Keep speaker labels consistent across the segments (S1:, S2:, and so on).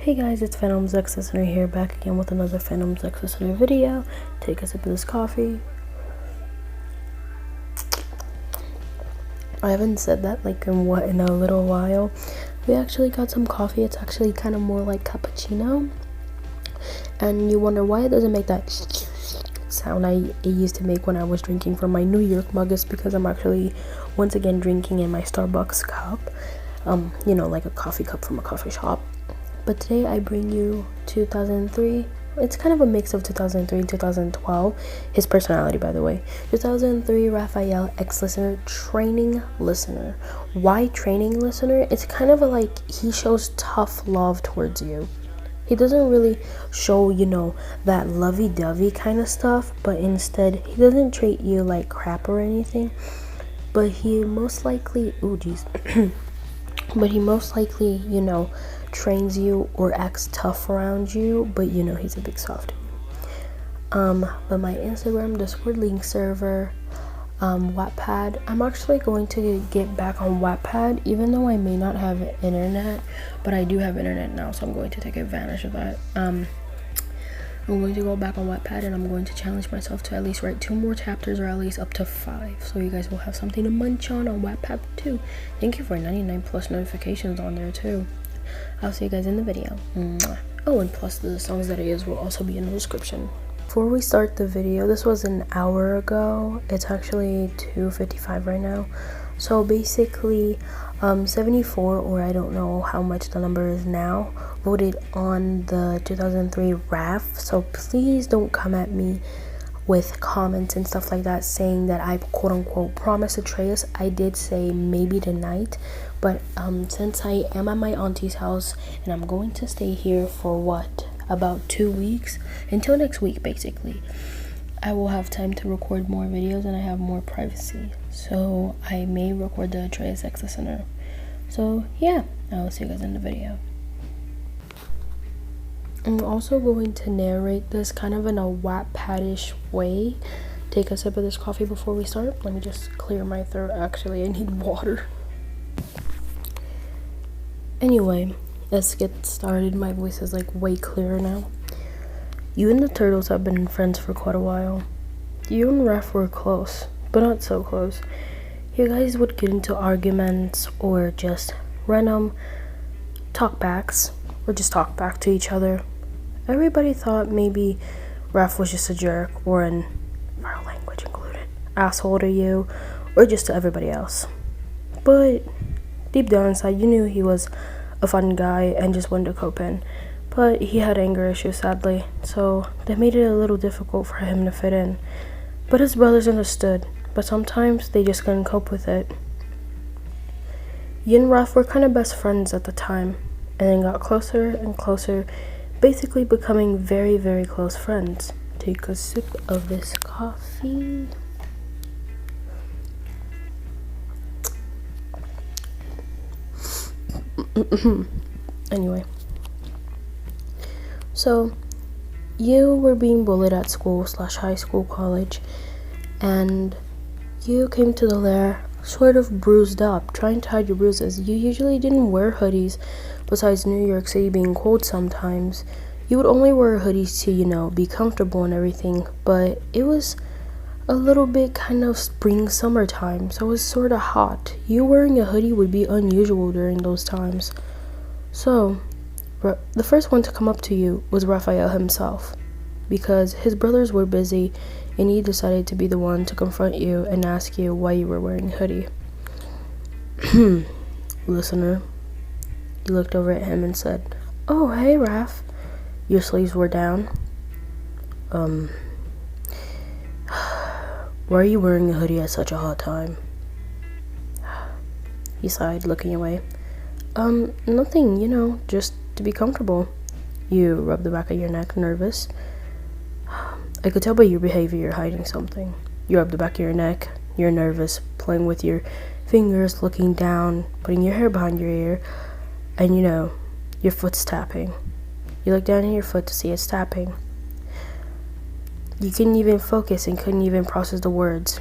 S1: Hey guys, it's Phantom's X Listener here, back again with another Phantom's X Listener video. Take a sip of this coffee. I haven't said that in a little while. We actually got some coffee. It's actually kind of more like cappuccino. And you wonder why it doesn't make that sound it used to make when I was drinking from my New York mug. Is because I'm actually once again drinking in my Starbucks cup. Like a coffee cup from a coffee shop. But today I bring you 2003. It's kind of a mix of 2003 and 2012. His personality, by the way. 2003 Raphael X Listener, training listener. Why training listener? It's kind of he shows tough love towards you. He doesn't really show, that lovey-dovey kind of stuff, but instead he doesn't treat you like crap or anything. But he most likely, but he most likely, trains you or acts tough around you, but he's a big softie. But my Instagram, Discord link server, Wattpad, I'm actually going to get back on Wattpad, even though I may not have internet, but I do have internet now, so I'm going to take advantage of that. I'm going to go back on Wattpad, and I'm going to challenge myself to at least write 2 more chapters, or at least up to 5, so you guys will have something to munch on Wattpad too. Thank you for 99 plus notifications on there too. I'll see you guys in the video. Mwah. Oh, and plus the songs that I use will also be in the description. Before we start the video, this was an hour ago. It's actually 2:55 right now. So basically, 74, or I don't know how much the number is now, voted on the 2003 RAF. So please don't come at me with comments and stuff like that saying that I quote unquote promised Atreus. I did say maybe tonight, but since I am at my auntie's house and I'm going to stay here for about 2 weeks until next week, basically, I will have time to record more videos and I have more privacy, so I may record the Atreus X Listener. So yeah, I will see you guys in the video. I'm also going to narrate this kind of in a Wattpad-ish way. Take a sip of this coffee before we start. Let me just clear my throat. Actually, I need water. Anyway, let's get started. My voice is way clearer now. You and the turtles have been friends for quite a while. You and Raph were close, but not so close. You guys would get into arguments or just random talkbacks, or just talk back to each other. Everybody thought maybe Raph was just a jerk, or an, foul language included, asshole to you, or just to everybody else. But deep down inside, you knew he was a fun guy and just wanted to cope in. But he had anger issues, sadly, so that made it a little difficult for him to fit in. But his brothers understood, but sometimes they just couldn't cope with it. You and Raph were kind of best friends at the time, and then got closer and closer, basically becoming very, very close friends. Take a sip of this coffee. Anyway, so you were being bullied at school / high school, college, and you came to the lair sort of bruised up, trying to hide your bruises. You usually didn't wear hoodies, besides New York City being cold sometimes. You would only wear hoodies to, be comfortable and everything, but it was a little bit kind of spring summertime, so it was sort of hot. You wearing a hoodie would be unusual during those times. So the first one to come up to you was Raphael himself, because his brothers were busy and he decided to be the one to confront you and ask you why you were wearing a hoodie. Listener, you looked over at him and said, "Oh, hey, Raph, your sleeves were down. Why are you wearing a hoodie at such a hot time?" He sighed, looking away. Nothing, just to be comfortable." You rubbed the back of your neck, nervous. "I could tell by your behavior you're hiding something." You rubbed the back of your neck, you're nervous, playing with your fingers, looking down, putting your hair behind your ear, and your foot's tapping. You look down at your foot to see it's tapping. You couldn't even focus and couldn't even process the words.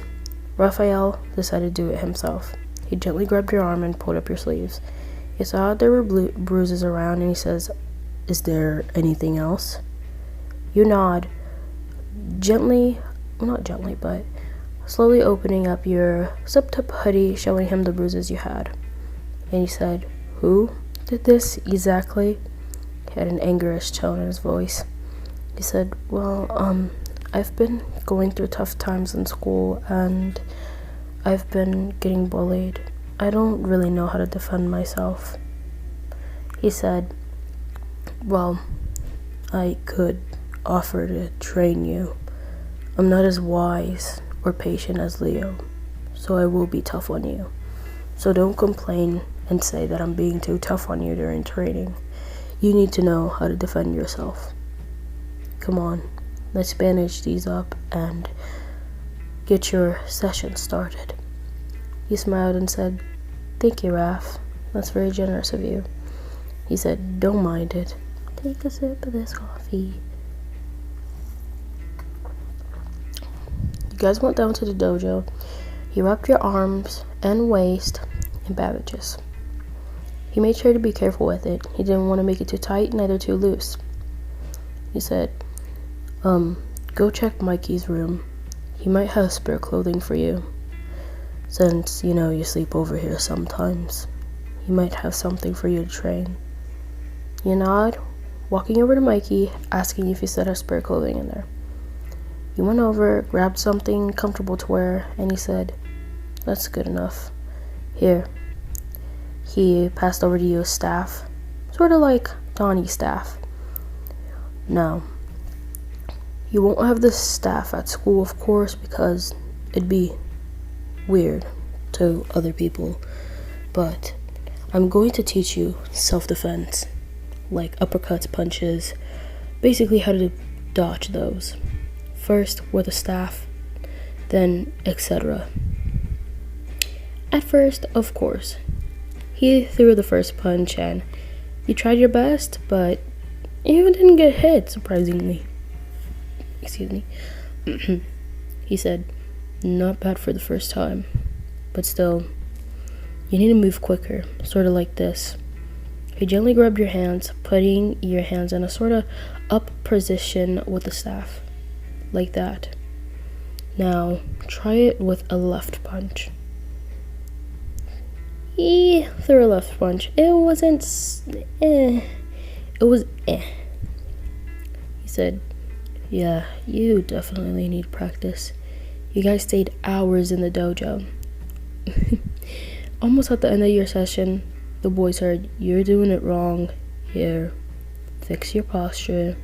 S1: Raphael decided to do it himself. He gently grabbed your arm and pulled up your sleeves. He saw there were bruises around, and he says, Is there anything else? You nod, gently, well, not gently, but slowly opening up your zipped-up hoodie, showing him the bruises you had. And he said, "Who did this exactly?" He had an angerish tone in his voice. He said, "Well, I've been going through tough times in school, and I've been getting bullied. I don't really know how to defend myself." He said, "Well, I could offer to train you. I'm not as wise or patient as Leo, so I will be tough on you. So don't complain and say that I'm being too tough on you during training. You need to know how to defend yourself. Come on, let's bandage these up and get your session started." He smiled and said, "Thank you, Raph. That's very generous of you." He said, "Don't mind it. Take a sip of this coffee." You guys went down to the dojo. He wrapped your arms and waist in bandages. He made sure to be careful with it. He didn't want to make it too tight, neither too loose. He said, "Go check Mikey's room. He might have spare clothing for you. Since, you sleep over here sometimes, he might have something for you to train." You nod, walking over to Mikey, asking if he still has spare clothing in there. You went over, grabbed something comfortable to wear, and he said, "That's good enough. Here." He passed over to you a staff, sort of like Donnie's staff. Now, you won't have this staff at school, of course, because it'd be weird to other people, but I'm going to teach you self-defense, like uppercuts, punches, basically how to dodge those. First with a staff, then etc. At first, of course, he threw the first punch and you tried your best, but you didn't get hit, surprisingly. Excuse me. He said, "Not bad for the first time, but still, you need to move quicker, sort of like this." He gently grabbed your hands, putting your hands in a sort of up position with the staff, like that. Now, try it with a left punch. He threw a left punch. It wasn't It was He said, "Yeah, you definitely need practice. You guys stayed hours in the dojo." Almost at the end of your session, the boys heard, "You're doing it wrong. Here, fix your posture.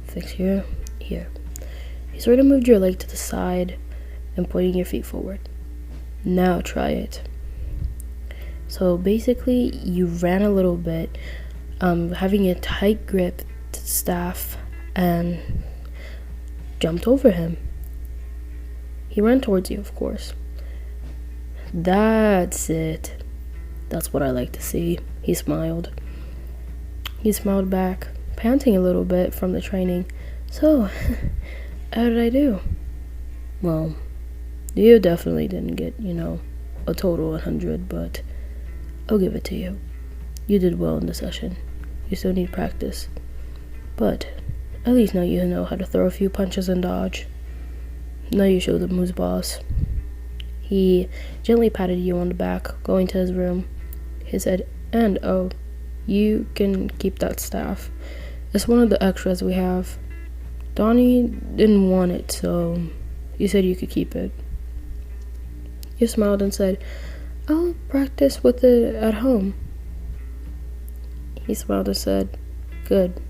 S1: Fix here." He sort of moved your leg to the side and pointing your feet forward. "Now try it." So basically, you ran a little bit, having a tight grip to the staff, and jumped over him. He ran towards you, of course. "That's it. That's what I like to see." He smiled. He smiled back, panting a little bit from the training. "So, how did I do?" "Well, you definitely didn't get, a total 100, but I'll give it to you. You did well in the session. You still need practice, but at least now you know how to throw a few punches and dodge. Now you show them who's boss." He gently patted you on the back, going to his room. He said, "And oh, you can keep that staff. It's one of the extras we have. Donnie didn't want it, so you said you could keep it." You smiled and said, "I'll practice with it at home." He smiled and said, "Good.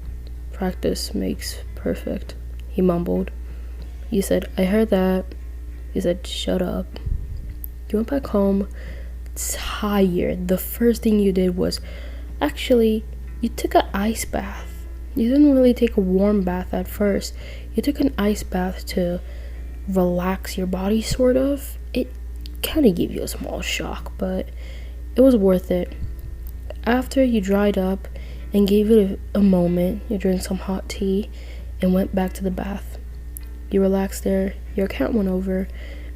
S1: Practice makes perfect," he mumbled. You said, "I heard that." He said, "Shut up." You went back home, tired. The first thing you did was, actually, you took an ice bath. You didn't really take a warm bath at first. You took an ice bath to relax your body, sort of. It kind of gave you a small shock, but it was worth it. After you dried up and gave it a moment, you drank some hot tea and went back to the bath. You relaxed there. Your cat went over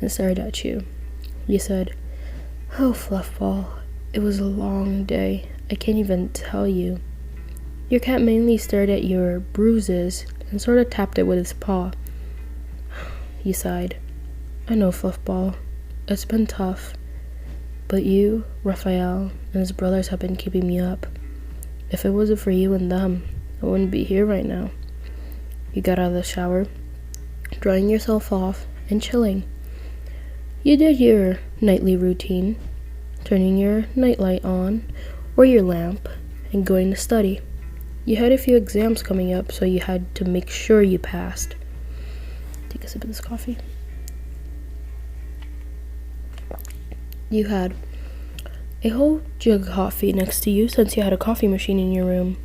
S1: and stared at you. You said, "Oh, Fluffball, it was a long day. I can't even tell you." Your cat mainly stared at your bruises and sort of tapped it with his paw. You sighed. I know, Fluffball. It's been tough. But you, Raphael, and his brothers have been keeping me up. If it wasn't for you and them, I wouldn't be here right now. You got out of the shower, drying yourself off and chilling. You did your nightly routine, turning your nightlight on or your lamp and going to study. You had a few exams coming up, so you had to make sure you passed. Take a sip of this coffee. You had a whole jug of coffee next to you since you had a coffee machine in your room.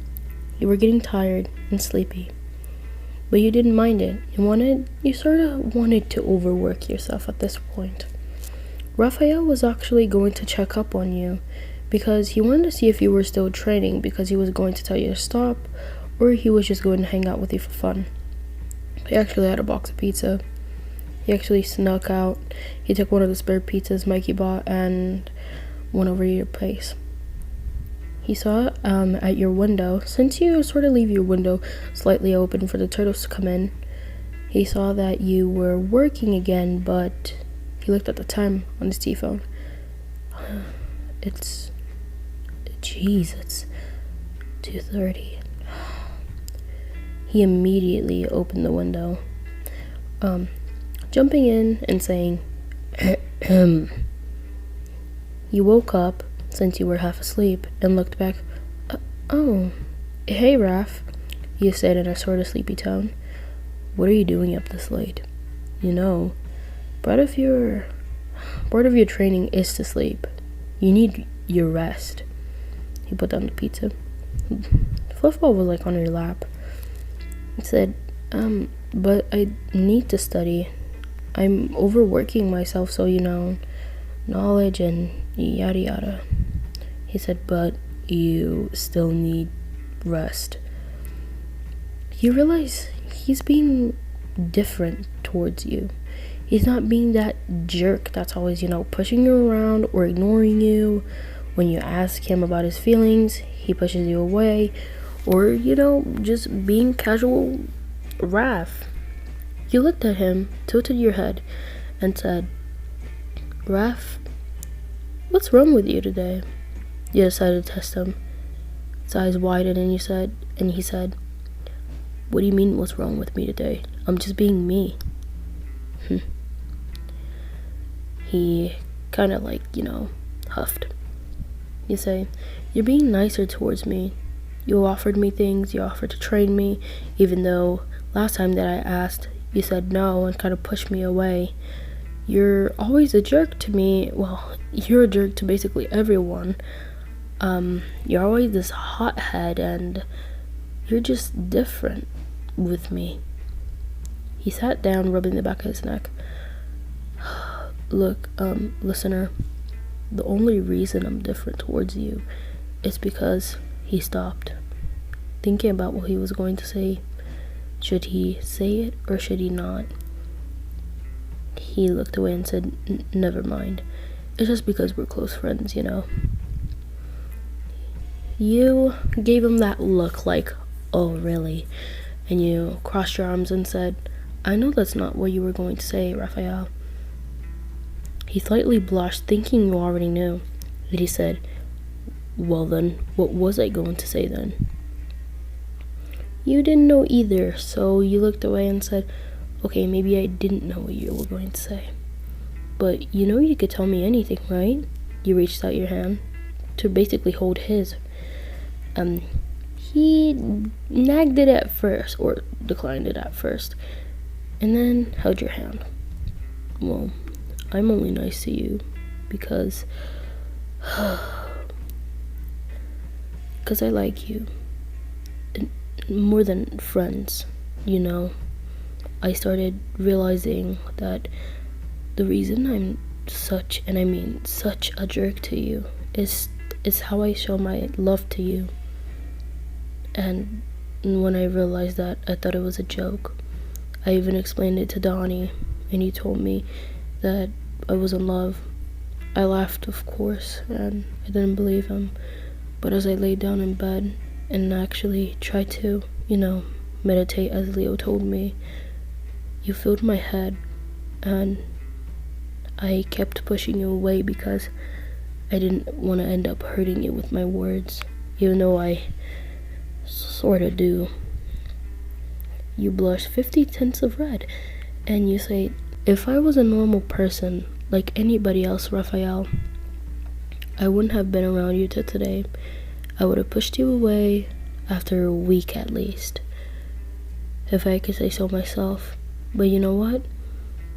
S1: You were getting tired and sleepy, but you didn't mind it. You sort of wanted to overwork yourself at this point. Raphael was actually going to check up on you because he wanted to see if you were still training, because he was going to tell you to stop, or he was just going to hang out with you for fun. He actually had a box of pizza. He actually snuck out. He took one of the spare pizzas Mikey bought and went over to your place. He saw at your window, since you sort of leave your window slightly open for the turtles to come in, he saw that you were working again, but he looked at the time on his T-phone. It's 2:30. He immediately opened the window, jumping in and saying, You woke up, since you were half asleep, and looked back. Oh, hey, Raph, you said in a sort of sleepy tone. What are you doing up this late? You know, part of your training is to sleep. You need your rest. He put down the pizza. Fluffball was like on your lap. He said, but I need to study. I'm overworking myself, so knowledge and yada yada. He said, but you still need rest. You realize he's being different towards you. He's not being that jerk that's always, pushing you around or ignoring you. When you ask him about his feelings, he pushes you away. Or, just being casual Raph. You looked at him, tilted your head, and said, Raph, what's wrong with you today? You decided to test him. His eyes widened and he said, what do you mean what's wrong with me today? I'm just being me. He kind of huffed. You say, you're being nicer towards me. You offered me things, you offered to train me, even though last time that I asked, you said no and kind of pushed me away. You're always a jerk to me. Well, you're a jerk to basically everyone. You're always this hothead and you're just different with me. He sat down, rubbing the back of his neck. Look, listener, the only reason I'm different towards you is because he stopped, thinking about what he was going to say. Should he say it or should he not? He looked away and said, never mind. It's just because we're close friends, You gave him that look like, oh, really? And you crossed your arms and said, I know that's not what you were going to say, Raphael. He slightly blushed, thinking you already knew. But he said, well then, what was I going to say then? You didn't know either, so you looked away and said, okay, maybe I didn't know what you were going to say. But you could tell me anything, right? You reached out your hand to basically hold his. He nagged it at first, or declined it at first, and then held your hand. Well, I'm only nice to you because I like you more than friends. I started realizing that the reason I'm such, and I mean such, a jerk to you is how I show my love to you. And when I realized that, I thought it was a joke. I even explained it to Donnie, and he told me that I was in love. I laughed, of course, and I didn't believe him. But as I laid down in bed, and actually try to, meditate as Leo told me, you filled my head, and I kept pushing you away because I didn't want to end up hurting you with my words, even though I sort of do. You blush 50 tints of red, and you say, if I was a normal person like anybody else, Raphael, I wouldn't have been around you till today. I would have pushed you away after a week at least, if I could say so myself. But you know what?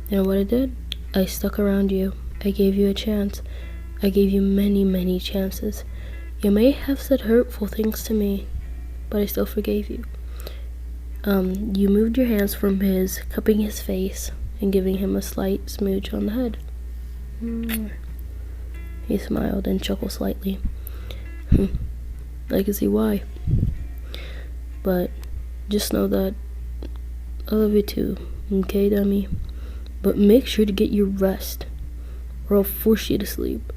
S1: You know what I did? I stuck around you. I gave you a chance. I gave you many, many chances. You may have said hurtful things to me, but I still forgave you. You moved your hands from his, cupping his face and giving him a slight smooch on the head. He smiled and chuckled slightly. I can see why. But just know that I love you too, okay, dummy? But make sure to get your rest, or I'll force you to sleep.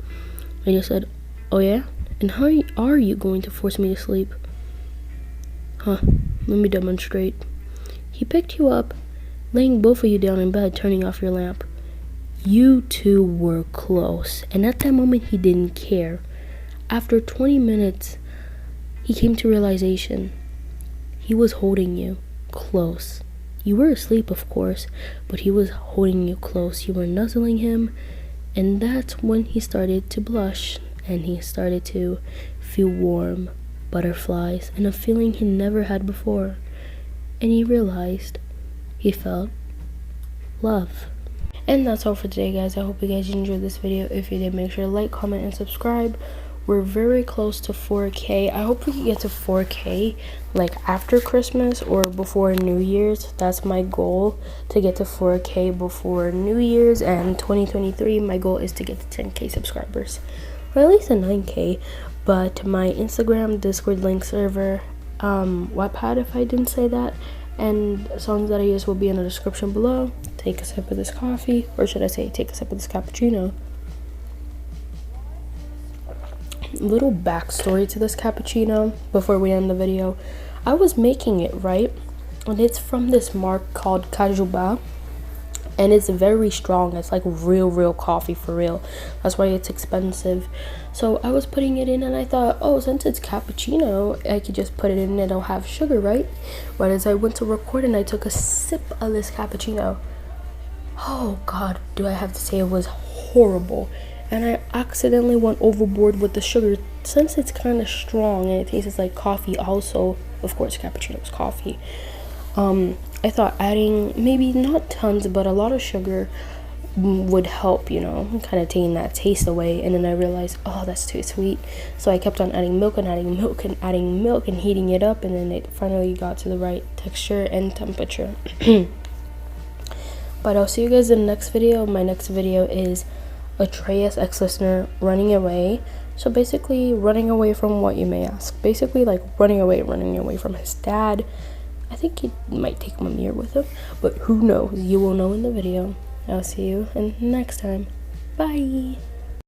S1: And you said, oh yeah? And how are you going to force me to sleep? Let me demonstrate. He picked you up, laying both of you down in bed, turning off your lamp. You two were close, and at that moment he didn't care. After 20 minutes, he came to realization. He was holding you close. You were asleep, of course, but he was holding you close. You were nuzzling him, and that's when he started to blush, and he started to feel warm butterflies and a feeling he never had before. And he realized he felt love. And that's all for today, guys. I hope you guys enjoyed this video. If you did, make sure to like, comment, and subscribe. We're very close to 4K. I hope we can get to 4K like after Christmas or before New Year's. That's my goal, to get to 4K before New Year's. And 2023, my goal is to get to 10K subscribers, or at least a 9K. But my Instagram, Discord link server, wattpad, if I didn't say that, and songs that I use will be in the description below. Take a sip of this coffee, or should I say take a sip of this cappuccino. Little backstory to this cappuccino before we end the video. I was making it, right? And it's from this mark called Kajuba, and it's very strong. It's like real coffee for real. That's why it's expensive. So I was putting it in, and I thought, oh, since it's cappuccino, I could just put it in and it'll have sugar, right? But as I went to record and I took a sip of this cappuccino, oh god, do I have to say it was horrible. And I accidentally went overboard with the sugar. Since it's kind of strong and it tastes like coffee also, of course cappuccino is coffee, I thought adding maybe not tons but a lot of sugar would help, kind of taking that taste away. And then I realized, oh, that's too sweet. So I kept on adding milk and adding milk and adding milk and heating it up, and then it finally got to the right texture and temperature. But I'll see you guys in the next video. My next video is Atreus ex-listener running away. So basically running away from what, you may ask? Basically like running away from his dad. I think he might take Mimir with him, but who knows? You will know in the video. I'll see you in next time. Bye.